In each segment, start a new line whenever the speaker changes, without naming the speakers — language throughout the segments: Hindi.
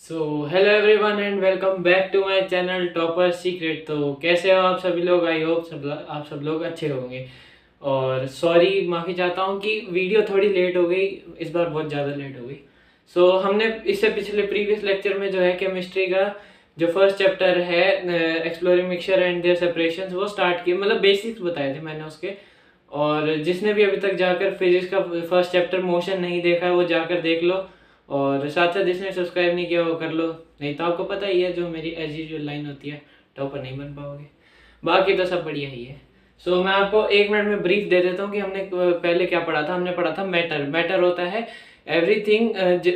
So hello everyone and welcome back to my channel topper secret. तो कैसे हो आप सभी लोग? आई होप आप सब लोग अच्छे होंगे। और सॉरी, माफ़ी चाहता हूँ कि वीडियो थोड़ी लेट हो गई, इस बार बहुत ज़्यादा लेट हो गई। हमने इससे पिछले प्रीवियस लेक्चर में जो है केमिस्ट्री का जो फर्स्ट चैप्टर है exploring mixture and their separations वो स्टार्ट किए, मतलब बेसिक्स बताए थे मैंने उसके। और जिसने भी अभी तक जाकर फिजिक्स का फर्स्ट चैप्टर मोशन नहीं देखा है वो जाकर देख लो। और साथ साथ जिसने सब्सक्राइब नहीं किया वो कर लो, नहीं तो आपको पता ही है जो मेरी एज यूजुअल लाइन होती है, टॉपर नहीं बन पाओगे। बाकी तो सब बढ़िया ही है। मैं आपको एक मिनट में ब्रीफ दे देता हूँ कि हमने पहले क्या पढ़ा था। हमने पढ़ा था मैटर। मैटर होता है एवरीथिंग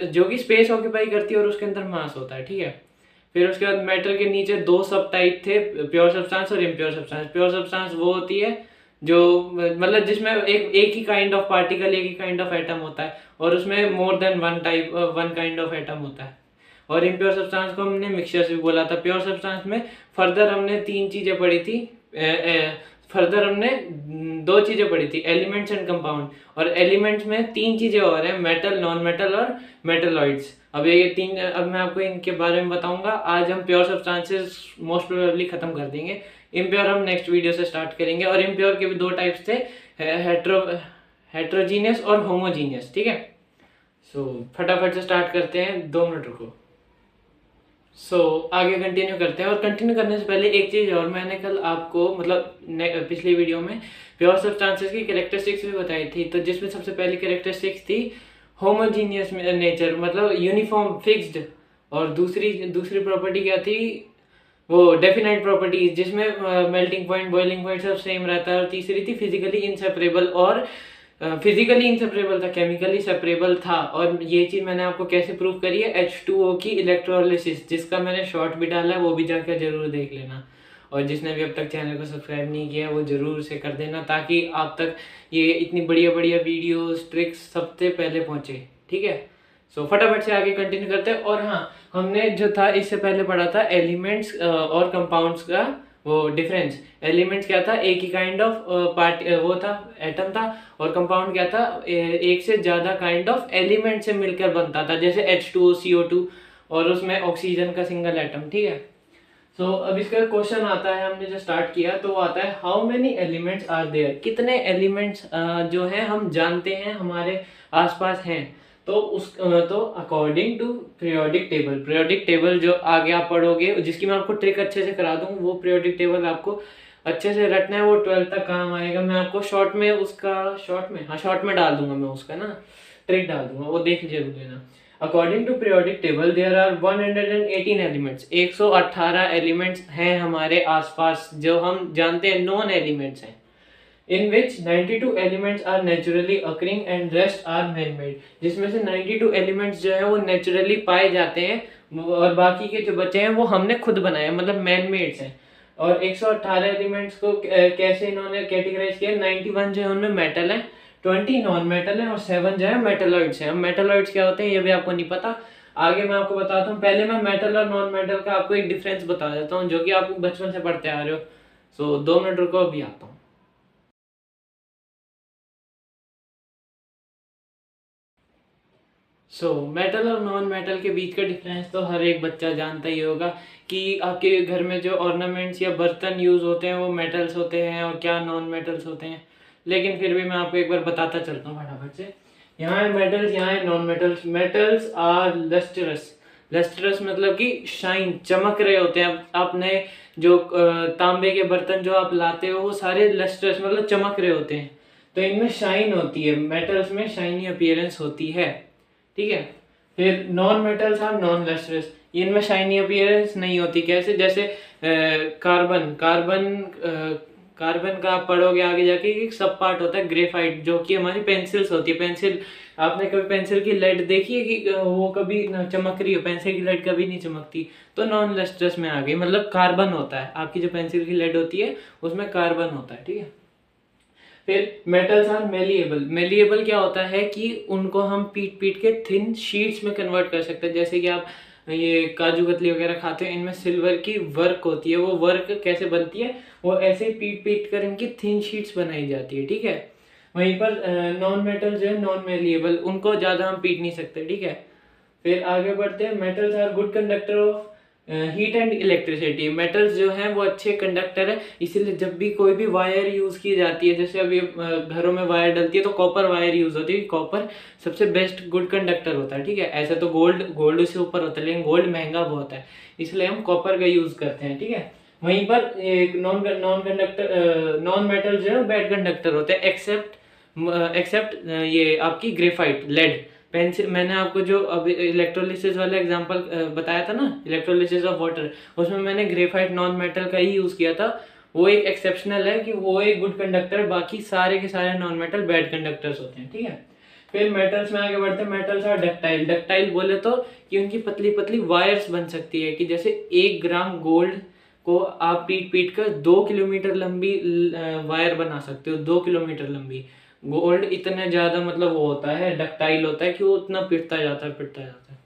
जो कि स्पेस ऑक्यूपाई करती है और उसके अंदर मास होता है, ठीक है। फिर उसके बाद मैटर के नीचे दो सब टाइप थे, प्योर सब्सटेंस और इम्प्योर सब्सटेंस। प्योर सब्सटेंस वो होती है जो मतलब जिसमें एक ही काइंड ऑफ पार्टिकल, एक ही काइंड ऑफ एटम होता है और उसमें more than one kind of atom होता है। और इम्प्योर सब्सटेंस को हमने मिक्सचर्स भी बोला था। प्योर सब्सटेंस में फर्दर हमने तीन चीजें पढ़ी थी। फर्दर हमने दो चीजें पढ़ी थी, एलिमेंट्स एंड कंपाउंड। और एलिमेंट्स में तीन चीजें और हैं, मेटल, नॉन मेटल और मेटलॉइड्स। अब मैं आपको इनके बारे में बताऊंगा। आज हम प्योर सब्सटेंसेस मोस्ट प्रोबेबली खत्म कर देंगे। इम्प्योर हम नेक्स्ट वीडियो से स्टार्ट करेंगे। और इम्प्योर के भी दो टाइप्स थे, हेट्रोजीनियस और होमोजीनियस, ठीक है। फटाफट से स्टार्ट करते हैं, 2 मिनट रुको। आगे कंटिन्यू करते हैं। और कंटिन्यू करने से पहले एक चीज़ और, मैंने कल आपको मतलब पिछली वीडियो में प्योर सब्सटेंसेस की कैरेक्टरिस्टिक्स भी बताई थी। तो जिसमें सबसे पहली कैरेक्टरिस्टिक्स थी होमोजीनियस नेचर, मतलब यूनिफॉर्म फिक्स्ड। और दूसरी दूसरी प्रॉपर्टी क्या थी? वो डेफिनाइट प्रॉपर्टीज, जिसमें मेल्टिंग पॉइंट, बॉइलिंग पॉइंट सब सेम रहता है। और तीसरी थी फिजिकली इनसेपरेबल। और फिजिकली इनसेपरेबल था, केमिकली सेपरेबल था। और ये चीज मैंने आपको कैसे प्रूव करी है? H2O की इलेक्ट्रोलिसिस, जिसका मैंने शॉर्ट भी डाला है, वो भी जाकर जरूर देख लेना। और जिसने भी अब तक चैनल को सब्सक्राइब नहीं किया वो जरूर से कर देना, ताकि आप तक ये इतनी बढ़िया बढ़िया वीडियोस, ट्रिक्स सबसे पहले पहुंचे, ठीक है। फटाफट से आगे कंटिन्यू करते हैं। और हाँ, हमने जो था इससे पहले पढ़ा था एलिमेंट्स और कंपाउंड्स का वो डिफरेंस। एलिमेंट्स क्या था? एक ही काइंड ऑफ पार्ट, वो था एटम था। और कंपाउंड क्या था? एक से ज्यादा काइंड ऑफ एलिमेंट से मिलकर बनता था, जैसे H2O, CO2। और उसमें ऑक्सीजन का सिंगल एटम, ठीक है। अब इसका क्वेश्चन आता है, हमने जो स्टार्ट किया तो वो आता है, how many elements are there? कितने एलिमेंट्स जो हैं हम जानते हैं हमारे आसपास हैं। तो अकॉर्डिंग टू पीरियोडिक टेबल जो आगे आप पढ़ोगे, जिसकी मैं आपको ट्रिक अच्छे से करा दूं, वो पीरियोडिक टेबल आपको अच्छे से रटना है, वो 12th तक काम आएगा। मैं आपको शॉर्ट में डाल दूंगा, मैं उसका ना ट्रिक डाल दूंगा, वो देख जरूर लेना। According to periodic table there are 118 elements. 118 elements हैं हमारे आसपास जो हम जानते हैं नॉन एलिमेंट्स हैं। In which 92 elements are naturally occurring and rest are man made. जिसमें से 92 एलिमेंट्स जो है वो नेचुरली पाए जाते हैं और बाकी के जो बचे हैं वो हमने खुद बनाए, मतलब मैन मेड्स हैं। और 118 एलिमेंट्स को कैसे इन्होंने कैटेगराइज किया? 91 जो है उनमें मेटल है, 20 नॉन मेटल है और 7 जो है मेटलॉइड्स हैं। अब मेटलॉइड्स क्या होते हैं ये भी आपको नहीं पता, आगे मैं आपको बताता हूँ। पहले मैं मेटल और नॉन मेटल का आपको एक डिफरेंस बता देता हूँ, जो कि आप बचपन से पढ़ते आ रहे हो। 2 मिनट रुको, अभी आता हूँ। मेटल और नॉन मेटल के बीच का डिफरेंस तो हर एक बच्चा जानता ही होगा कि आपके घर में जो ऑर्नामेंट्स या बर्तन यूज होते हैं वो मेटल्स होते हैं और क्या नॉन मेटल्स होते हैं। लेकिन फिर भी मैं आपको एक बार बताता चलता हूँ फटाफट से। यहाँ है मेटल्स, यहाँ है non metals. Metals are lustrous. Lustrous मतलब कि शाइन, चमक रहे होते हैं। आपने जो तांबे के बर्तन जो आप लाते हो वो सारे लस्टरस मतलब चमक रहे होते हैं। तो इनमें शाइन होती है, मेटल्स में शाइनी अपीयरेंस होती है, ठीक है। फिर non metals are non lustrous, इनमें शाइनी अपीयरेंस नहीं होती। कैसे? जैसे कार्बन कार्बन कार्बन का आप पढ़ोगे आगे जाके, एक सब पार्ट होता है ग्रेफाइट, जो कि हमारी पेंसिल्स होती है। पेंसिल, आपने कभी पेंसिल की लेड देखी है कि वो कभी चमक रही हो? पेंसिल की लेड कभी नहीं चमकती। तो नॉन लस्ट्रस में आ गई, मतलब कार्बन होता है, आपकी जो पेंसिल की लेड होती है उसमें कार्बन होता है, ठीक है। फिर मेटल्स आर मेलिएबल। मेलिएबल क्या होता है कि उनको हम पीट पीट के थिन शीट्स में कन्वर्ट कर सकते हैं। जैसे कि आप ये काजू कतली वगैरह खाते हैं, इनमें सिल्वर की वर्क होती है। वो वर्क कैसे बनती है? वो ऐसे पीट पीट कर इनकी थिन शीट्स बनाई जाती है, ठीक है। वहीं पर नॉन मेटल जो है नॉन मेलिएबल, उनको ज्यादा हम पीट नहीं सकते, ठीक है। फिर आगे बढ़ते हैं, metals are good conductor of heat and electricity. Metals जो हैं वो अच्छे कंडक्टर है, इसीलिए जब भी कोई भी वायर यूज की जाती है, जैसे अभी घरों में वायर डलती है तो कॉपर वायर यूज होती है। कॉपर सबसे बेस्ट गुड कंडक्टर होता है, ठीक है। ऐसा तो गोल्ड उससे ऊपर होता है, लेकिन गोल्ड महंगा बहुत है, इसलिए हम कॉपर का यूज करते हैं, ठीक है। वहीं पर एक नॉन मेटल जो है बैड कंडक्टर होते हैं, एक्सेप्ट ये आपकी ग्रेफाइट, लेड, पेंसिल। मैंने आपको जो अभी इलेक्ट्रोलिसिस वाला एग्जांपल बताया था ना, इलेक्ट्रोलिसिस ऑफ वाटर, उसमें मैंने ग्रेफाइट नॉन मेटल का ही यूज किया था। वो एक एक्सेप्शनल है कि वो एक गुड कंडक्टर है, बाकी सारे के सारे नॉन मेटल बैड कंडक्टर्स होते हैं, ठीक है। फिर मेटल्स में आगे बढ़ते हैं, मेटल्स आर डक्टाइल। डक्टाइल बोले तो कि उनकी पतली पतली वायर्स बन सकती है, कि जैसे 1 ग्राम गोल्ड को आप पीट पीट कर 2 किलोमीटर लंबी वायर बना सकते हो, 2 किलोमीटर लंबी। गोल्ड इतने ज्यादा मतलब वो होता है, डक्टाइल होता है कि वो उतना पिटता जाता है,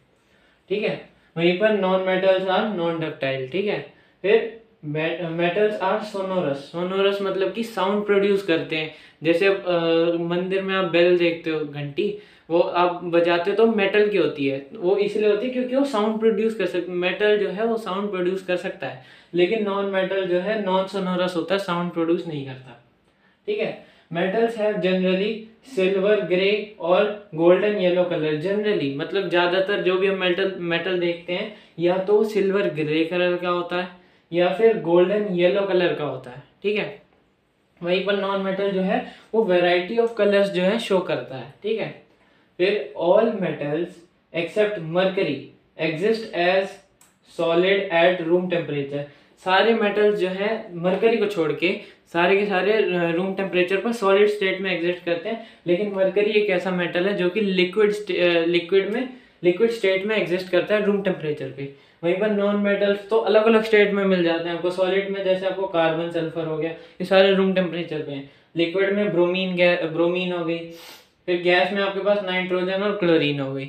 ठीक है। वहीं पर non metals are non ductile, ठीक है। फिर मेटल्स आर सोनोरस। सोनोरस मतलब कि साउंड प्रोड्यूस करते हैं। जैसे मंदिर में आप बेल देखते हो, घंटी, वो आप बजाते हो तो मेटल की होती है, वो इसलिए होती है क्योंकि वो साउंड प्रोड्यूस कर सकते। मेटल जो है वो साउंड प्रोड्यूस कर सकता है, लेकिन नॉन मेटल जो है नॉन सोनोरस होता है, साउंड प्रोड्यूस नहीं करता, ठीक है। Metals have generally silver, grey और गोल्डन येलो कलर। जनरली मतलब ज्यादातर जो भी हम मेटल देखते हैं, या तो सिल्वर ग्रे कलर का होता है या फिर गोल्डन येलो कलर का होता है, ठीक है। वहीं पर नॉन मेटल जो है वो वैरायटी ऑफ कलर्स जो है शो करता है, ठीक है। फिर all metals except mercury exist as solid at room temperature. सारे मेटल्स जो है मरकरी को छोड़ के सारे के सारे रूम टेम्परेचर पर सॉलिड स्टेट में एग्जिस्ट करते हैं, लेकिन मरकरी एक ऐसा मेटल है जो कि लिक्विड स्टेट में एग्जिस्ट करता है रूम टेम्परेचर पे। वहीं पर नॉन मेटल्स तो अलग अलग स्टेट में मिल जाते हैं आपको। सॉलिड में जैसे आपको कार्बन, सल्फर हो गया, ये सारे रूम टेम्परेचर पे हैं। लिक्विड में ब्रोमीन हो गई। फिर गैस में आपके पास नाइट्रोजन और क्लोरीन हो गई,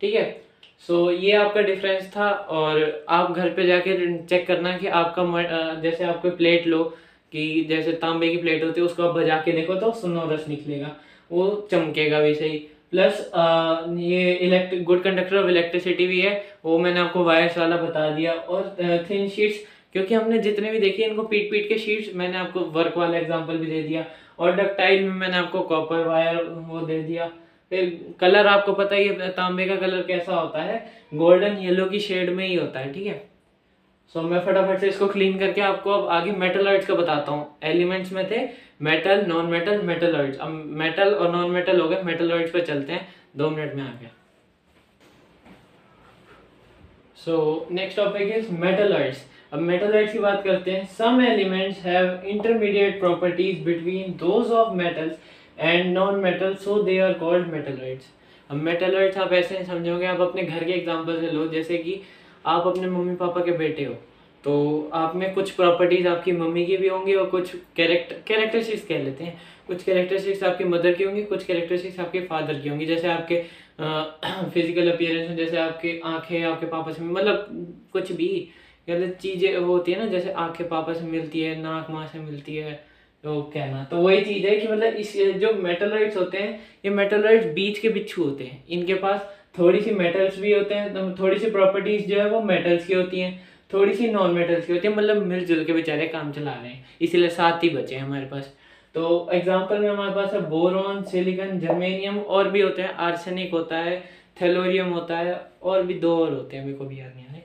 ठीक है। सो ये आपका डिफरेंस था, और आप घर पे जाके चेक करना कि आपका जैसे आप कोई प्लेट लो, कि जैसे तांबे की प्लेट होती है, उसको आप बजा के देखो तो सोनोरस निकलेगा, वो चमकेगा भी सही। प्लस ये electric good conductor of electricity भी है, वो मैंने आपको वायर्स वाला बता दिया। और थिन शीट्स, क्योंकि हमने जितने भी देखे इनको पीट पीट के शीट्स, मैंने आपको वर्क वाला एग्जांपल भी दे दिया। और डक्टाइल में मैंने आपको कॉपर वायर वो दे दिया। फिर कलर आपको पता ही है तांबे का कलर कैसा होता है, गोल्डन येलो की शेड में ही होता है, ठीक है। सो मैं फटाफट से इसको क्लीन करके आपको अब आगे मेटलॉइड्स का बताता हूँ। एलिमेंट्स में थे मेटल, नॉन मेटल, मेटलॉइड्स। अब मेटल और नॉन मेटल हो गए, मेटलॉइड्स पे चलते हैं, 2 मिनट में आ गया। So next topic is metalloids. अब मेटलॉइड्स की बात करते हैं। Some elements have intermediate properties between those of metals and non metal, so they are called metalloids. अब मेटलॉइड्स आप ऐसे नहीं समझोगे, आप अपने घर के एग्जांपल से लो। जैसे कि आप अपने मम्मी पापा के बेटे हो, तो आप में कुछ प्रॉपर्टीज आपकी मम्मी की भी होंगी और कुछ कैरेक्टरिस्टिक्स कह लेते हैं, कुछ कैरेक्टरिस्टिक्स आपकी मदर की होंगी, कुछ कैरेक्टरिस्टिक्स आपके फादर की होंगी। जैसे आपके फिजिकल अपीयरेंस में, जैसे आपके आंखें आपके पापा से, मतलब कुछ भी गलत चीजें वो होती है ना, जैसे आंखें पापा से मिलती है, नाक माँ से मिलती है, तो कहना तो वही चीज है कि मतलब इस जो मेटलॉइड्स होते हैं, ये मेटलॉइड्स बीच के बिच्छू होते हैं। इनके पास थोड़ी सी मेटल्स भी होते हैं, तो थोड़ी सी प्रॉपर्टीज जो है वो मेटल्स की होती हैं, थोड़ी सी नॉन मेटल्स की होती है। मतलब मिलजुल के बेचारे काम चला रहे हैं, इसीलिए 7 ही बचे हैं हमारे पास। तो एग्जाम्पल में हमारे पास है बोरॉन, सिलिकॉन, जर्मेनियम, और भी होते हैं, आर्सेनिक होता है, थेलोरियम होता है, और भी 2 और होते हैं, मेरे को भी याद नहीं आ रहे।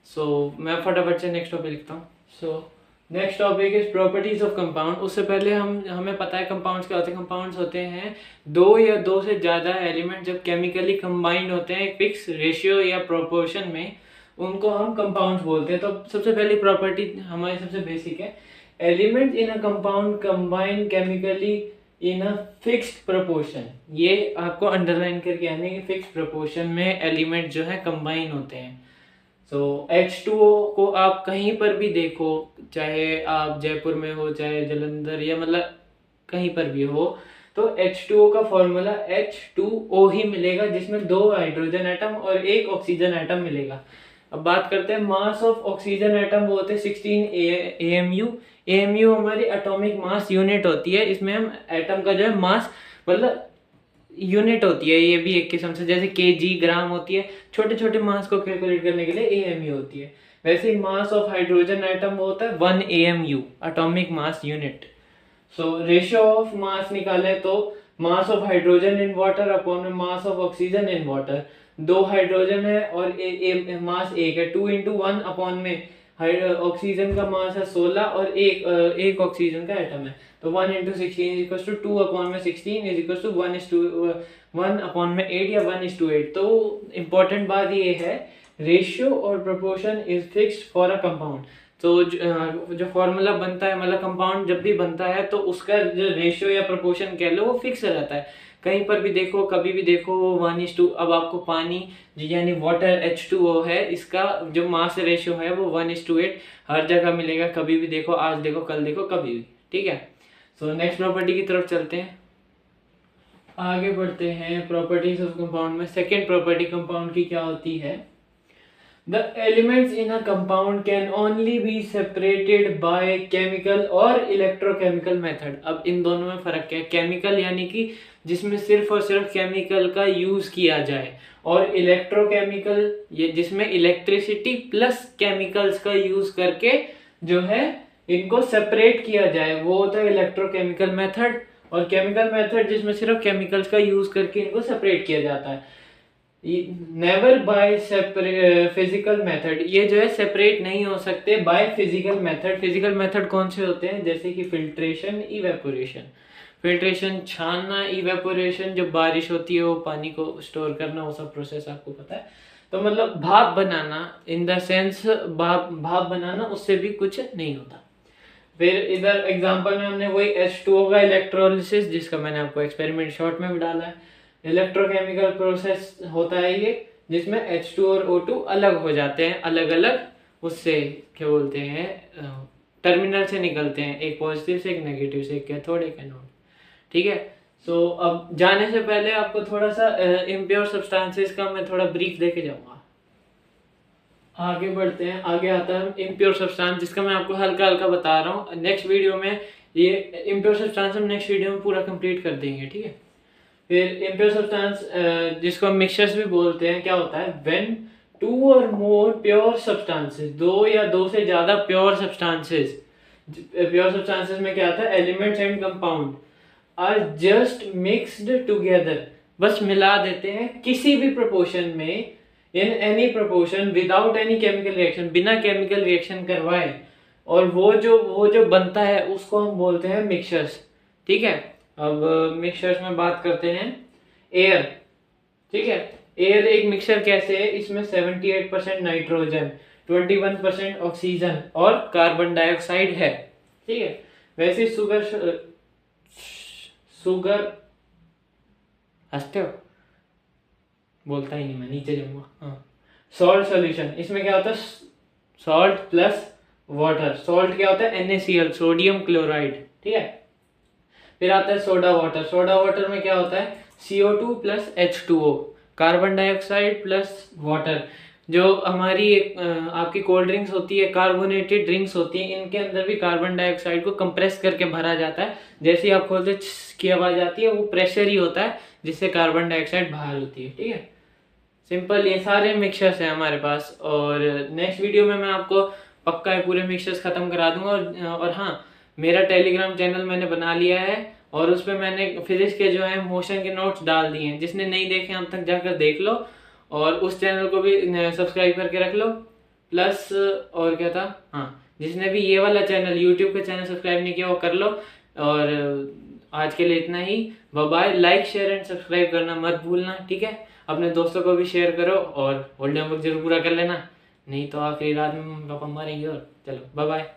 सो मैं फटाफट से नेक्स्ट टॉपिक लिखता हूँ। सो next topic is properties of compound. उससे पहले हमें पता है कंपाउंड्स क्या होते हैं। कंपाउंड्स होते हैं 2 या 2 से ज़्यादा एलिमेंट जब केमिकली कंबाइंड होते हैं फिक्स रेशियो या प्रोपोर्शन में, उनको हम कंपाउंड्स बोलते हैं। तो सबसे पहली प्रॉपर्टी हमारी सबसे बेसिक है, element in a compound combine chemically in a fixed proportion. ये आपको अंडरलाइन करके आने कि फिक्स्ड प्रोपोर्शन में एलिमेंट जो है कंबाइन होते हैं। तो H2O को आप कहीं पर भी देखो, चाहे आप जयपुर में हो, चाहे जलंधर, या मतलब कहीं पर भी हो, तो H2O का फॉर्मूला H2O ही मिलेगा, जिसमें 2 हाइड्रोजन एटम और 1 ऑक्सीजन एटम मिलेगा। अब बात करते हैं मास ऑफ ऑक्सीजन एटम, वो होते हैं 16 AMU। AMU हमारी एटॉमिक मास यूनिट होती है। इसमें हम एटम का जो है मास, मतलब यूनिट होती है, ये भी एक किस्म से, जैसे केजी ग्राम होती है, छोटे छोटे मास को कैलकुलेट करने के लिए एएमयू होती है। वैसे ही मास ऑफ हाइड्रोजन एटम होता है 1 AMU, atomic mass unit. So ratio of mass निकाले तो mass of hydrogen in water upon mass of oxygen in water. 2 hydrogen है और मास 1 है, 2 into 1 अपॉन में ऑक्सीजन का मास है 16 और एक ऑक्सीजन का एटम है, तो 1 into 16 is equal to 2 upon में 16 इज इक्वल टू 1 अपॉन में 8 या 1:8। तो इम्पोर्टेंट बात ये है, रेशियो और proportion is fixed for a compound. तो जो फॉर्मूला बनता है, मतलब कंपाउंड जब भी बनता है तो उसका जो रेशियो या प्रोपोर्शन कह लो वो फिक्स रहता है। कहीं पर भी देखो, कभी भी देखो, वो 1:2। अब आपको पानी यानी वाटर H2O है, इसका जो मास रेशियो है वो 1:8 हर जगह मिलेगा। कभी भी देखो, आज देखो, कल देखो, कभी भी। ठीक है, सो नेक्स्ट प्रॉपर्टी की तरफ चलते हैं, आगे बढ़ते हैं। प्रॉपर्टीज ऑफ कंपाउंड में सेकेंड प्रॉपर्टी कंपाउंड की क्या होती है? The elements in a compound can only be separated by chemical और electrochemical method। अब इन दोनों में फर्क क्या है? केमिकल यानी कि जिसमें सिर्फ और सिर्फ केमिकल का यूज किया जाए, और इलेक्ट्रोकेमिकल ये जिसमें इलेक्ट्रिसिटी प्लस केमिकल्स का यूज करके जो है इनको सेपरेट किया जाए, वो होता है इलेक्ट्रोकेमिकल मेथड। और केमिकल मेथड जिसमें सिर्फ केमिकल्स का यूज करके इनको सेपरेट किया जाता है। नेवर बाय फिजिकल मेथड, ये जो है सेपरेट नहीं हो सकते by physical method. Physical method कौन से होते हैं? जैसे कि फिल्ट्रेशन, इवेपोरेशन। फिल्ट्रेशन छानना, इवेपोरेशन जो बारिश होती है वो पानी को स्टोर करना, वो सब प्रोसेस आपको पता है। तो मतलब भाप बनाना, इन द सेंस भाप बनाना, उससे भी कुछ नहीं होता। फिर इधर एग्जांपल में हमने वही H2O का इलेक्ट्रोलिसिस, जिसका मैंने आपको एक्सपेरिमेंट शॉर्ट में भी डाला है। इलेक्ट्रोकेमिकल प्रोसेस होता है ये, जिसमें H2 और O2 अलग हो जाते हैं, अलग अलग उससे क्या बोलते हैं, टर्मिनल से निकलते हैं, एक पॉजिटिव से एक नेगेटिव से, एक कैथोड एक एनोड। ठीक है, सो अब जाने से पहले आपको थोड़ा सा इम्प्योर सब्सटेंसेस का मैं थोड़ा ब्रीफ देके जाऊंगा। आगे बढ़ते हैं, आगे आता है इम्प्योर सब्सटेंस, जिसका मैं आपको हल्का हल्का बता रहा हूँ। नेक्स्ट वीडियो में ये इम्प्योर सब्सटेंस हम नेक्स्ट वीडियो में पूरा कंप्लीट कर देंगे। ठीक है, फिर इम्प्योर सब्सटेंस जिसको हम मिक्सचर्स भी बोलते हैं, क्या होता है? व्हेन 2 और मोर प्योर सब्सटेंसेस, 2 या 2 से ज्यादा प्योर सब्सटेंसेस। प्योर सब्सटेंसेस में क्या आता है? Elements and compound are just mixed together, बस मिला देते हैं किसी भी प्रोपोर्शन में, in any proportion without any chemical reaction, बिना केमिकल रिएक्शन करवाए, और वो जो बनता है उसको हम बोलते हैं मिक्सचर्स। ठीक है, अब मिक्सचर्स में बात करते हैं। एयर, ठीक है, एयर एक मिक्सचर कैसे है? इसमें 78% नाइट्रोजन, 21% ऑक्सीजन और कार्बन डाइऑक्साइड है। ठीक है, वैसे शुगर हंसते हो, बोलता ही नहीं मैं, नीचे जाऊंगा। हाँ, सॉल्ट सॉल्यूशन, इसमें क्या होता है? Salt plus water. सॉल्ट क्या होता है? NaCl, sodium chloride. ठीक है, फिर आता है सोडा वाटर। सोडा वाटर में क्या होता है? CO2 plus H2O, carbon dioxide plus water. जो हमारी आपकी कोल्ड ड्रिंक्स होती है, कार्बोनेटेड ड्रिंक्स होती है, इनके अंदर भी कार्बन डाइऑक्साइड को कंप्रेस करके भरा जाता है। जैसे ही आप खोलते की आवाज आती है, वो प्रेशर ही होता है जिससे कार्बन डाइऑक्साइड बाहर होती है। ठीक है, सिंपल, ये सारे मिक्सचर्स हैं हमारे पास। और नेक्स्ट वीडियो में मैं आपको पक्का है पूरे मिक्सचर्स खत्म करा दूंगा। और हाँ, मेरा टेलीग्राम चैनल मैंने बना लिया है, और उसपे मैंने फिजिक्स के जो है मोशन के नोट्स डाल दिए हैं। जिसने नहीं देखे अब तक जाकर देख लो, और उस चैनल को भी सब्सक्राइब करके रख लो। प्लस और क्या था, हाँ, जिसने भी ये वाला चैनल, यूट्यूब का चैनल सब्सक्राइब नहीं किया वो कर लो। और आज के लिए इतना ही, bye bye. Like share and subscribe करना मत भूलना। ठीक है, अपने दोस्तों को भी शेयर करो, और होल्ड होमवर्क जरूर पूरा कर लेना, नहीं तो आखिरी रात में पापा मारेंगे। और चलो, बाय बाय।